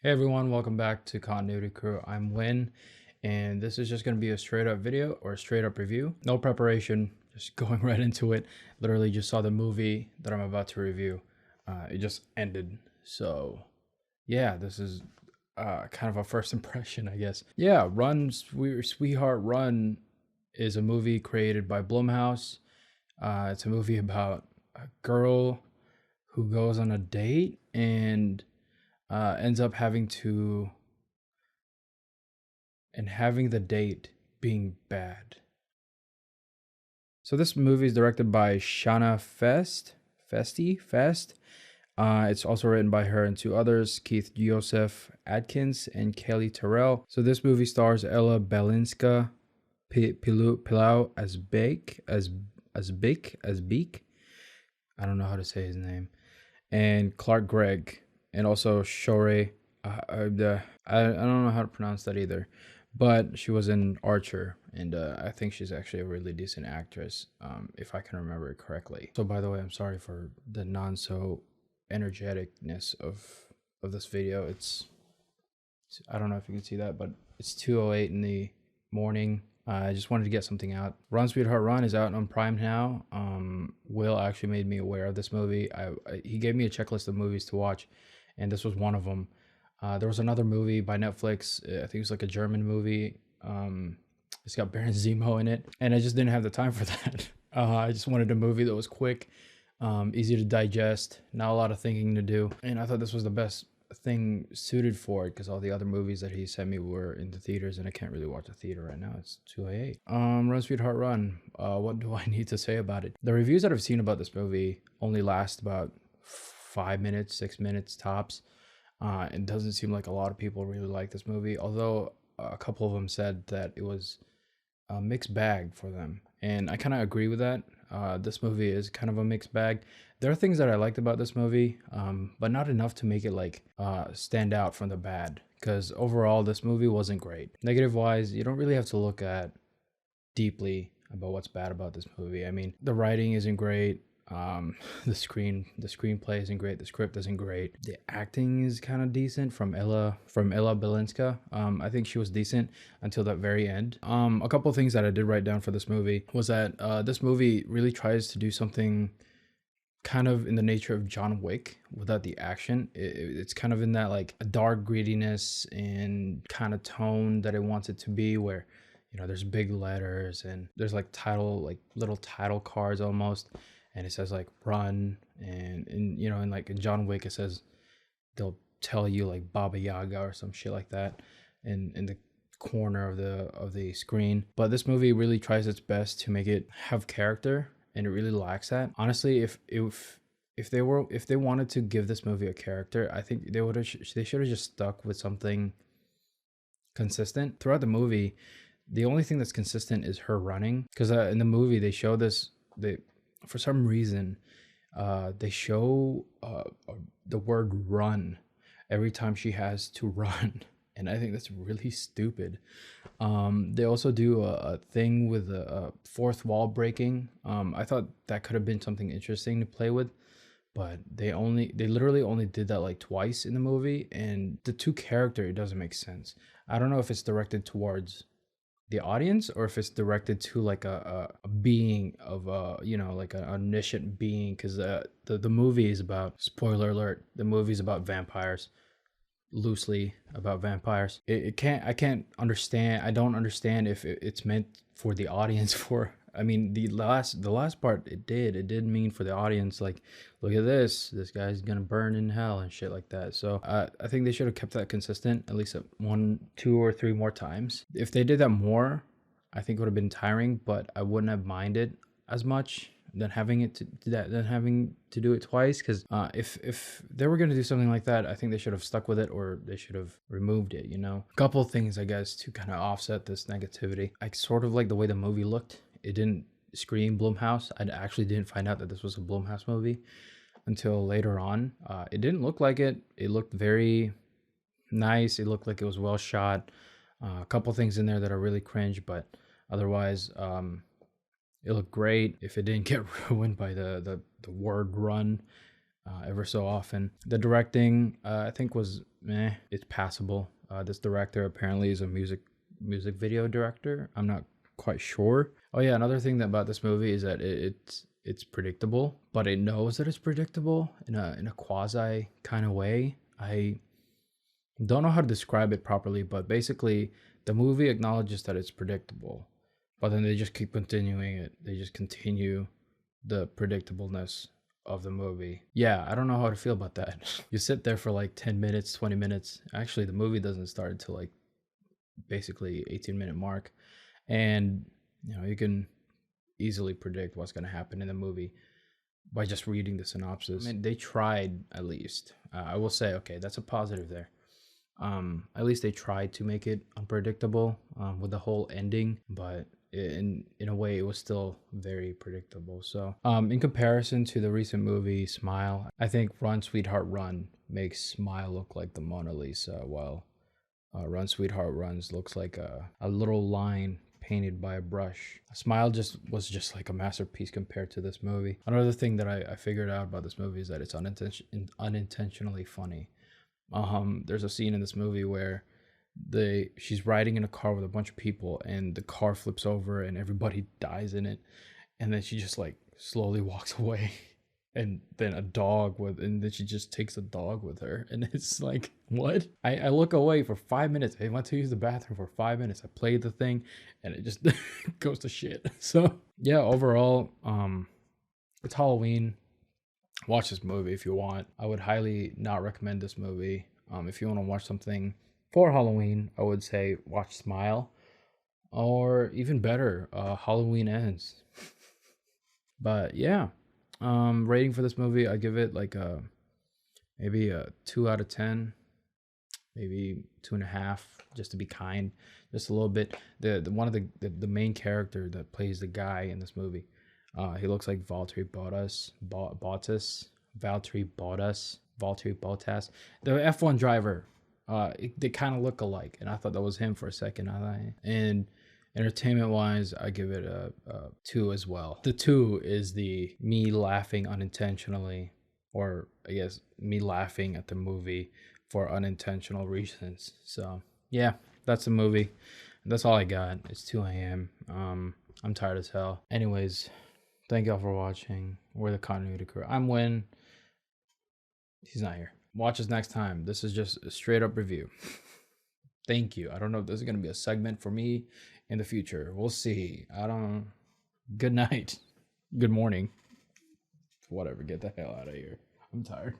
Hey everyone, welcome back to Continuity Crew. I'm Win, and this is just going to be a straight up video or a straight up review. No preparation, just going right into it. Literally just saw the movie that I'm about to review. It just ended. So, yeah, this is kind of a first impression, I guess. Yeah, Sweetheart Run is a movie created by Blumhouse. It's a movie about a girl who goes on a date and ends up having the date being bad. So this movie is directed by Shana Fest. It's also written by her and two others, Keith Joseph Adkins and Kelly Terrell. So this movie stars Ella Balinska Pilau as Beak. I don't know how to say his name. And Clark Gregg, and also Shore. I don't know how to pronounce that either, but she was in Archer, and I think she's actually a really decent actress, if I can remember it correctly. So, by the way, I'm sorry for the non so energeticness of this video. I don't know if you can see that, but it's 2:08 in the morning. I just wanted to get something out. Run Sweetheart Run is out on Prime now. Will actually made me aware of this movie. He gave me a checklist of movies to watch, and this was one of them. There was another movie by Netflix. I think it was like a German movie. It's got Baron Zemo in it, and I just didn't have the time for that. I just wanted a movie that was quick, easy to digest, not a lot of thinking to do, and I thought this was the best thing suited for it because all the other movies that he sent me were in the theaters, and I can't really watch a theater right now. It's 2:08. Run Sweetheart Run. What do I need to say about it? The reviews that I've seen about this movie only last about 5 minutes, 6 minutes tops. It doesn't seem like a lot of people really like this movie, although a couple of them said that it was a mixed bag for them, and I kind of agree with that. This movie is kind of a mixed bag. There are things that I liked about this movie, but not enough to make it like stand out from the bad. Because overall, this movie wasn't great. Negative wise, you don't really have to look at deeply about what's bad about this movie. I mean, the writing isn't great. The screenplay isn't great. The script isn't great. The acting is kind of decent from Ella Balinska. I think she was decent until that very end. A couple of things that I did write down for this movie was that this movie really tries to do something kind of in the nature of John Wick without the action. It's kind of in that like a dark grittiness and kind of tone that it wants it to be, where there's big letters and there's like little title cards almost, and it says like run, and in like in John Wick it says they'll tell you like Baba Yaga or some shit like that in the corner of the screen. But this movie really tries its best to make it have character, and it really lacks that. Honestly, if they wanted to give this movie a character, I think they should have just stuck with something consistent throughout the movie. The only thing that's consistent is her running, because in the movie they show this. For some reason, they show the word run every time she has to run, and I think that's really stupid. They also do a thing with a fourth wall breaking. I thought that could have been something interesting to play with, but they literally only did that like twice in the movie, and the two character, it doesn't make sense. I don't know if it's directed towards the audience or if it's directed to like a being of like an omniscient being, because the movie is about, spoiler alert, the movie's about vampires, loosely about vampires. I can't understand. I don't understand if it's meant for the audience. For I mean, the last part, it did mean for the audience, like, look at this guy's gonna burn in hell and shit like that. So I think they should have kept that consistent at least 1, 2, or 3 more times. If they did that more, I think it would have been tiring, but I wouldn't have minded as much than having to do it twice. Because if they were going to do something like that, I think they should have stuck with it, or they should have removed it. A couple of things, I guess, to kind of offset this negativity. I sort of like the way the movie looked. It didn't scream Blumhouse. I actually didn't find out that this was a Blumhouse movie until later on. It didn't look like it. It looked very nice. It looked like it was well shot. A couple things in there that are really cringe, but otherwise, it looked great. If it didn't get ruined by the word run ever so often. The directing, I think, was It's passable. This director apparently is a music video director. I'm not quite sure. Oh yeah, another thing about this movie is that it's predictable, but it knows that it's predictable in a quasi kind of way. I don't know how to describe it properly, but basically the movie acknowledges that it's predictable, but then they just keep continuing it. They just continue the predictableness of the movie. Yeah, I don't know how to feel about that. You sit there for like 10 minutes, 20 minutes. Actually, the movie doesn't start until like basically 18-minute mark, and you can easily predict what's going to happen in the movie by just reading the synopsis. I mean, they tried at least. I will say, okay, that's a positive there. At least they tried to make it unpredictable with the whole ending, but in a way it was still very predictable. So in comparison to the recent movie Smile, I think Run Sweetheart Run makes Smile look like the Mona Lisa, while Run Sweetheart Runs looks like a little line painted by a brush. Smile was just like a masterpiece compared to this movie. Another thing that I figured out about this movie is that it's unintentionally funny. There's a scene in this movie where she's riding in a car with a bunch of people, and the car flips over and everybody dies in it, and then she just like slowly walks away, and then and then she just takes a dog with her, and it's like, what? I look away for 5 minutes. I went to use the bathroom for 5 minutes. I played the thing, and it just goes to shit. So yeah, overall, it's Halloween. Watch this movie if you want. I would highly not recommend this movie. If you want to watch something for Halloween, I would say watch Smile, or even better, Halloween Ends. But yeah, rating for this movie, I give it like maybe a 2 out of 10, maybe 2.5, just to be kind, just a little bit. The one of the main character that plays the guy in this movie, he looks like Valtteri Bottas, the F1 driver. They kind of look alike, and I thought that was him for a second. And entertainment wise, I give it a 2 as well. The 2 is the me laughing unintentionally, or I guess me laughing at the movie for unintentional reasons. So yeah, that's the movie. That's all I got. It's 2 a.m. I'm tired as hell. Anyways, thank y'all for watching. We're the Continuity Crew. I'm Win. He's not here. Watch us next time. This is just a straight up review. Thank you. I don't know if this is going to be a segment for me in the future. We'll see. Good night. Good morning. Whatever. Get the hell out of here. I'm tired.